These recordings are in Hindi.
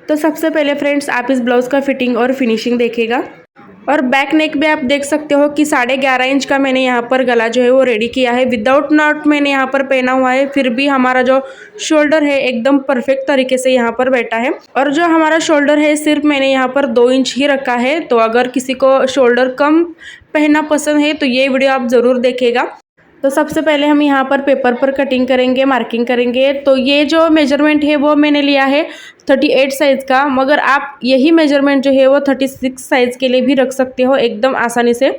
तो सबसे पहले फ्रेंड्स आप इस ब्लाउज़ का फिटिंग और फिनिशिंग देखिएगा। और बैक नेक भी आप देख सकते हो कि 11.5 इंच का मैंने यहाँ पर गला जो है वो रेडी किया है। विदाउट नॉट मैंने यहाँ पर पहना हुआ है, फिर भी हमारा जो शोल्डर है एकदम परफेक्ट तरीके से यहाँ पर बैठा है। और जो हमारा शोल्डर है सिर्फ मैंने यहाँ पर 2 इंच ही रखा है। तो अगर किसी को शोल्डर कम पहनना पसंद है तो ये वीडियो आप ज़रूर देखिएगा। तो सबसे पहले हम यहाँ पर पेपर पर कटिंग करेंगे, मार्किंग करेंगे। तो ये जो मेजरमेंट है वो मैंने लिया है 38 साइज़ का, मगर आप यही मेजरमेंट जो है वो 36 साइज़ के लिए भी रख सकते हो एकदम आसानी से।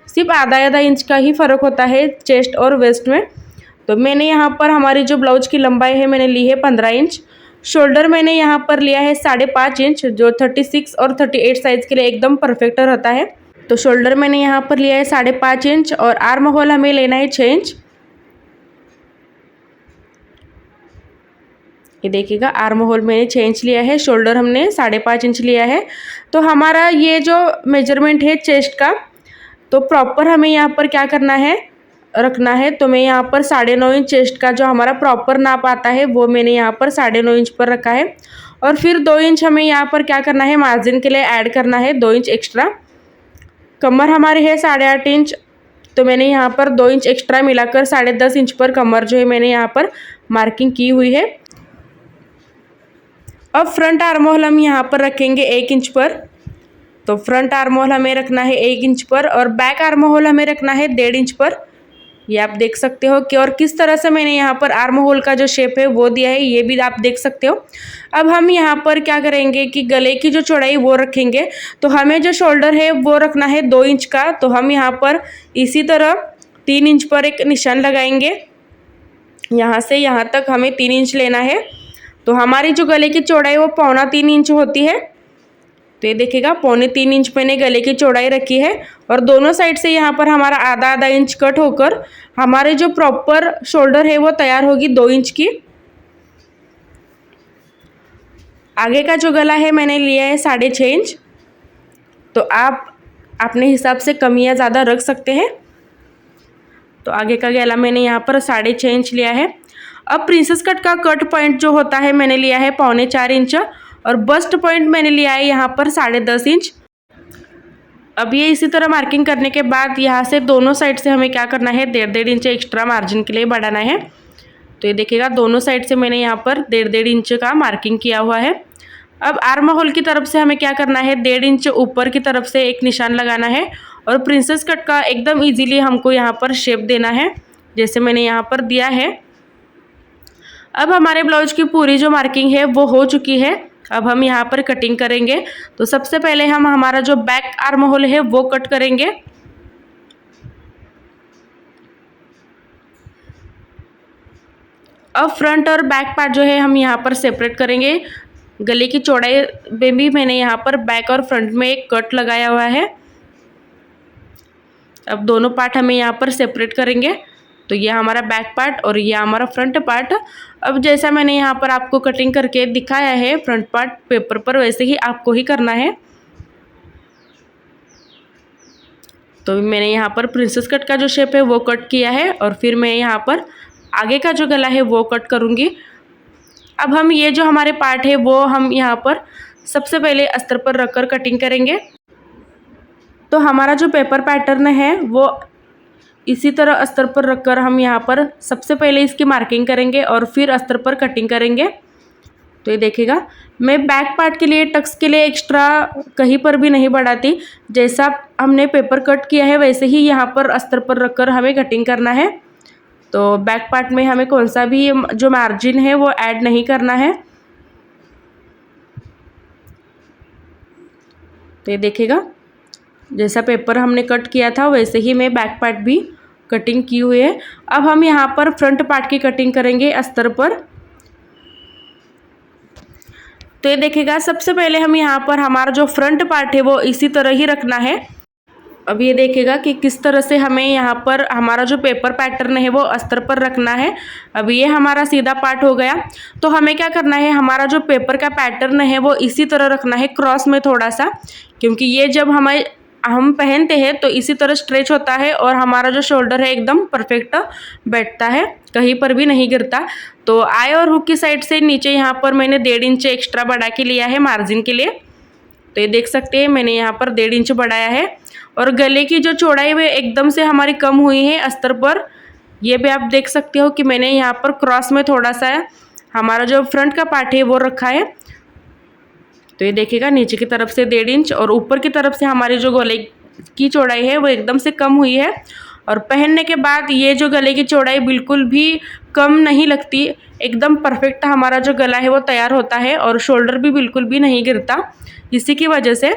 सिर्फ आधा इंच का ही फ़र्क होता है चेस्ट और वेस्ट में। तो मैंने यहाँ पर हमारी जो ब्लाउज की लंबाई है मैंने ली है 15 इंच। शोल्डर मैंने यहाँ पर लिया है 5.5 इंच, जो 36 और 38 साइज़ के लिए एकदम परफेक्ट रहता है। तो शोल्डर मैंने यहाँ पर लिया है 5.5 इंच और आर्म होल हमें लेना है 6 इंच। ये देखिएगा, आर्म होल मैंने 6 इंच लिया है, शोल्डर हमने 5.5 इंच लिया है। तो हमारा ये जो मेजरमेंट है चेस्ट का, तो प्रॉपर हमें यहाँ पर क्या करना है, रखना है। तो मैं यहाँ पर 9.5 इंच चेस्ट का जो हमारा प्रॉपर नाप आता है वो मैंने यहाँ पर 9.5 इंच पर रखा है। और फिर 2 इंच हमें यहाँ पर क्या करना है, मार्जिन के लिए ऐड करना है 2 इंच एक्स्ट्रा। कमर हमारी है 8.5 इंच, तो मैंने यहाँ पर 2 इंच एक्स्ट्रा मिलाकर 10.5 इंच पर कमर जो है मैंने यहाँ पर मार्किंग की हुई है। अब फ्रंट आर्म होल हम यहाँ पर रखेंगे 1 इंच पर। तो फ्रंट आर्म होल हमें रखना है 1 इंच पर और बैक आर्म होल हमें रखना है 1.5 इंच पर। ये आप देख सकते हो कि और किस तरह से मैंने यहाँ पर आर्म होल का जो शेप है वो दिया है, ये भी आप देख सकते हो। अब हम यहाँ पर क्या करेंगे कि गले की जो चौड़ाई वो रखेंगे। तो हमें जो शोल्डर है वो रखना है 2 इंच का। तो हम यहाँ पर इसी तरह 3 इंच पर एक निशान लगाएंगे। यहाँ से यहाँ तक हमें 3 इंच लेना है। तो हमारी जो गले की चौड़ाई वो 2.25 इंच होती है। तो ये देखिएगा, 2.25 इंच मैंने गले की चौड़ाई रखी है और दोनों साइड से यहाँ पर हमारा आधा इंच कट होकर हमारे जो प्रॉपर शोल्डर है वो तैयार होगी 2 इंच की। आगे का जो गला है मैंने लिया है 6.5 इंच। तो आप अपने हिसाब से कम या ज़्यादा रख सकते हैं। तो आगे का गला मैंने यहाँ पर 6.5 इंच लिया है। अब प्रिंसेस कट का कट पॉइंट जो होता है मैंने लिया है 4.25 इंच और बस्ट पॉइंट मैंने लिया है यहाँ पर 10.5 इंच। अब ये इसी तरह मार्किंग करने के बाद यहाँ से दोनों साइड से हमें क्या करना है, 1.5 इंच एक्स्ट्रा मार्जिन के लिए बढ़ाना है। तो ये देखिएगा, दोनों साइड से मैंने यहाँ पर 1.5 इंच का मार्किंग किया हुआ है। अब आर्म होल की तरफ से हमें क्या करना है, 1.5 इंच ऊपर की तरफ से एक निशान लगाना है और प्रिंसेस कट का एकदम ईजीली हमको यहाँ पर शेप देना है, जैसे मैंने यहाँ पर दिया है। अब हमारे ब्लाउज की पूरी जो मार्किंग है वो हो चुकी है। अब हम यहाँ पर कटिंग करेंगे। तो सबसे पहले हम हमारा जो बैक आर्म होल है वो कट करेंगे। अब फ्रंट और बैक पार्ट जो है हम यहाँ पर सेपरेट करेंगे। गले की चौड़ाई में भी मैंने यहाँ पर बैक और फ्रंट में एक कट लगाया हुआ है। अब दोनों पार्ट हमें यहाँ पर सेपरेट करेंगे। तो ये हमारा बैक पार्ट और ये हमारा फ्रंट पार्ट। अब जैसा मैंने यहाँ पर आपको कटिंग करके दिखाया है फ्रंट पार्ट पेपर पर, वैसे ही आपको ही करना है। तो मैंने यहाँ पर प्रिंसेस कट का जो शेप है वो कट किया है और फिर मैं यहाँ पर आगे का जो गला है वो कट करूँगी। अब हम ये जो हमारे पार्ट है वो हम यहाँ पर सबसे पहले अस्तर पर रखकर कटिंग करेंगे। तो हमारा जो पेपर पैटर्न है वो इसी तरह अस्तर पर रखकर हम यहाँ पर सबसे पहले इसकी मार्किंग करेंगे और फिर अस्तर पर कटिंग करेंगे। तो ये देखिएगा, मैं बैक पार्ट के लिए टक्स के लिए एक्स्ट्रा कहीं पर भी नहीं बढ़ाती। जैसा हमने पेपर कट किया है वैसे ही यहाँ पर अस्तर पर रखकर हमें कटिंग करना है। तो बैक पार्ट में हमें कौन सा भी जो मार्जिन है वो ऐड नहीं करना है। तो ये देखिएगा, जैसा पेपर हमने कट किया था वैसे ही मैं बैक पार्ट भी कटिंग की हुई है। अब हम यहाँ पर फ्रंट पार्ट की कटिंग करेंगे अस्तर पर। तो ये देखिएगा, सबसे पहले हम यहाँ पर हमारा जो फ्रंट पार्ट है वो इसी तरह ही रखना है। अब ये देखिएगा कि किस तरह से हमें यहाँ पर हमारा जो पेपर पैटर्न है वो अस्तर पर रखना है। अब ये हमारा सीधा पार्ट हो गया। तो हमें क्या करना है, हमारा जो पेपर का पैटर्न है वो इसी तरह रखना है, क्रॉस में थोड़ा सा, क्योंकि ये जब हमें हम पहनते हैं तो इसी तरह स्ट्रेच होता है और हमारा जो शोल्डर है एकदम परफेक्ट बैठता है, कहीं पर भी नहीं गिरता। तो आई और हुक की साइड से नीचे यहाँ पर मैंने 1.5 इंच एक्स्ट्रा बढ़ा के लिया है मार्जिन के लिए। तो ये देख सकते हैं मैंने यहाँ पर 1.5 इंच बढ़ाया है। और गले की जो चौड़ाई वो एकदम से हमारी कम हुई है अस्तर पर। ये भी आप देख सकते हो कि मैंने यहाँ पर क्रॉस में थोड़ा सा हमारा जो फ्रंट का पार्ट है वो रखा है। तो ये देखिएगा नीचे की तरफ से 1.5 इंच और ऊपर की तरफ से हमारी जो गले की चौड़ाई है वो एकदम से कम हुई है। और पहनने के बाद ये जो गले की चौड़ाई बिल्कुल भी कम नहीं लगती, एकदम परफेक्ट हमारा जो गला है वो तैयार होता है और शोल्डर भी बिल्कुल भी नहीं गिरता इसी की वजह से।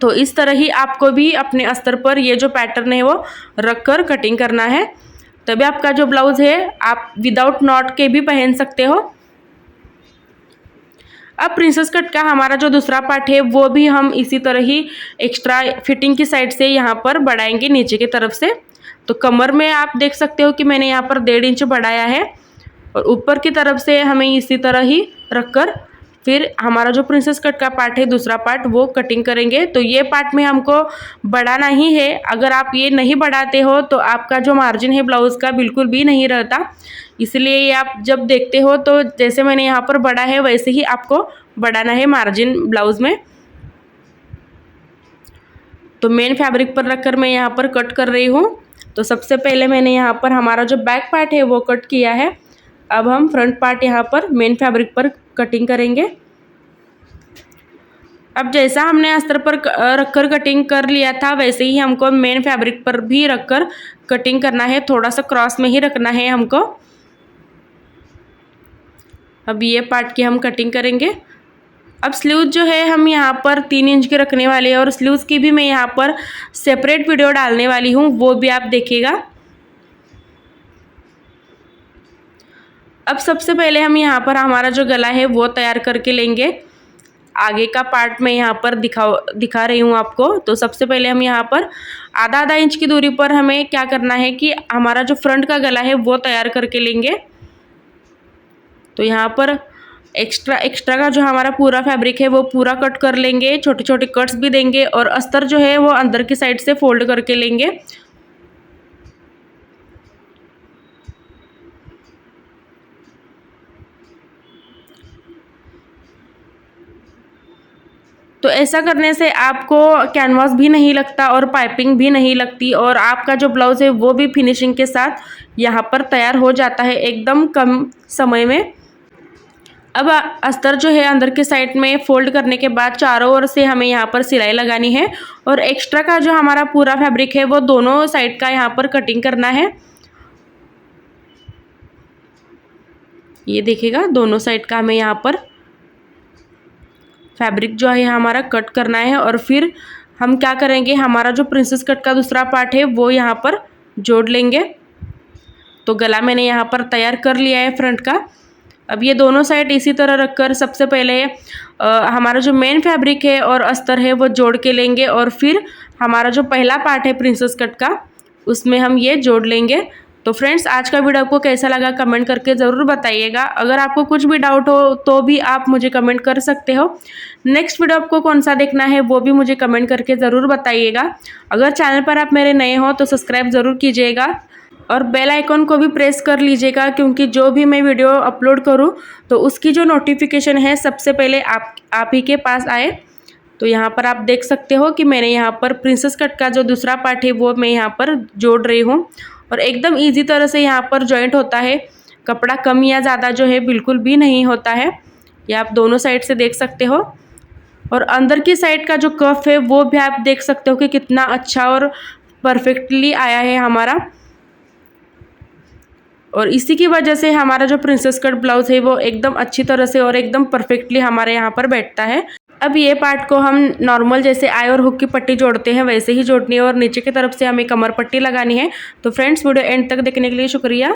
तो इस तरह ही आपको भी अपने अस्तर पर ये जो पैटर्न है वो रख कर कटिंग करना है, तभी आपका जो ब्लाउज़ है आप विदाउट नॉट के भी पहन सकते हो। अब प्रिंसेस कट का हमारा जो दूसरा पार्ट है वो भी हम इसी तरह ही एक्स्ट्रा फिटिंग की साइड से यहाँ पर बढ़ाएंगे नीचे की तरफ से। तो कमर में आप देख सकते हो कि मैंने यहाँ पर 1.5 इंच बढ़ाया है और ऊपर की तरफ से हमें इसी तरह ही रखकर फिर हमारा जो प्रिंसेस कट का पार्ट है दूसरा पार्ट वो कटिंग करेंगे। तो ये पार्ट में हमको बढ़ाना ही है, अगर आप ये नहीं बढ़ाते हो तो आपका जो मार्जिन है ब्लाउज़ का बिल्कुल भी नहीं रहता। इसलिए ये आप जब देखते हो तो जैसे मैंने यहाँ पर बढ़ा है वैसे ही आपको बढ़ाना है मार्जिन ब्लाउज़ में। तो मेन फैब्रिक पर रखकर मैं यहाँ पर कट कर रही हूँ। तो सबसे पहले मैंने यहाँ पर हमारा जो बैक पार्ट है वो कट किया है। अब हम फ्रंट पार्ट यहाँ पर मेन फैब्रिक पर कटिंग करेंगे। अब जैसा हमने अस्तर पर रखकर कटिंग कर लिया था वैसे ही हमको मेन फैब्रिक पर भी रखकर कटिंग करना है, थोड़ा सा क्रॉस में ही रखना है हमको। अब ये पार्ट की हम कटिंग करेंगे। अब स्लीव्स जो है हम यहाँ पर 3 इंच के रखने वाले हैं और स्लीव्स की भी मैं यहाँ पर सेपरेट वीडियो डालने वाली हूँ, वो भी आप देखिएगा। अब सबसे पहले हम यहाँ पर हमारा जो गला है वो तैयार करके लेंगे। आगे का पार्ट मैं यहाँ पर दिखा रही हूँ आपको। तो सबसे पहले हम यहाँ पर आधा इंच की दूरी पर हमें क्या करना है कि हमारा जो फ्रंट का गला है वो तैयार करके लेंगे। तो यहाँ पर एक्स्ट्रा का जो हमारा पूरा फैब्रिक है वो पूरा कट कर लेंगे, छोटे छोटे कट्स भी देंगे और अस्तर जो है वो अंदर की साइड से फोल्ड करके लेंगे। तो ऐसा करने से आपको कैनवास भी नहीं लगता और पाइपिंग भी नहीं लगती और आपका जो ब्लाउज़ है वो भी फिनिशिंग के साथ यहाँ पर तैयार हो जाता है एकदम कम समय में। अब अस्तर जो है अंदर के साइड में फोल्ड करने के बाद चारों ओर से हमें यहाँ पर सिलाई लगानी है और एक्स्ट्रा का जो हमारा पूरा फैब्रिक है वो दोनों साइड का यहाँ पर कटिंग करना है। ये देखिएगा दोनों साइड का हमें यहाँ पर फैब्रिक जो है हमारा कट करना है और फिर हम क्या करेंगे, हमारा जो प्रिंसेस कट का दूसरा पार्ट है वो यहाँ पर जोड़ लेंगे। तो गला मैंने यहाँ पर तैयार कर लिया है फ्रंट का। अब ये दोनों साइड इसी तरह रखकर सबसे पहले हमारा जो मेन फैब्रिक है और अस्तर है वो जोड़ के लेंगे और फिर हमारा जो पहला पार्ट है प्रिंसेस कट का उसमें हम ये जोड़ लेंगे। तो फ्रेंड्स आज का वीडियो आपको कैसा लगा कमेंट करके ज़रूर बताइएगा। अगर आपको कुछ भी डाउट हो तो भी आप मुझे कमेंट कर सकते हो। नेक्स्ट वीडियो आपको कौन सा देखना है वो भी मुझे कमेंट करके ज़रूर बताइएगा। अगर चैनल पर आप मेरे नए हो तो सब्सक्राइब ज़रूर कीजिएगा और बेल आइकॉन को भी प्रेस कर लीजिएगा, क्योंकि जो भी मैं वीडियो अपलोड करूँ तो उसकी जो नोटिफिकेशन है सबसे पहले आप ही के पास आए। तो यहाँ पर आप देख सकते हो कि मैंने यहाँ पर प्रिंसेस कट का जो दूसरा पार्ट है वो मैं यहाँ पर जोड़ रही हूँ और एकदम इजी तरह से यहाँ पर जॉइंट होता है। कपड़ा कम या ज़्यादा जो है बिल्कुल भी नहीं होता है। ये आप दोनों साइड से देख सकते हो और अंदर की साइड का जो कफ है वो भी आप देख सकते हो कि कितना अच्छा और परफेक्टली आया है हमारा। और इसी की वजह से हमारा जो प्रिंसेस कट ब्लाउज़ है वो एकदम अच्छी तरह से और एकदम परफेक्टली हमारे यहाँ पर बैठता है। अब ये पार्ट को हम नॉर्मल जैसे आई और हुक की पट्टी जोड़ते हैं वैसे ही जोड़नी है और नीचे की तरफ से हमें कमर पट्टी लगानी है। तो फ्रेंड्स वीडियो एंड तक देखने के लिए शुक्रिया।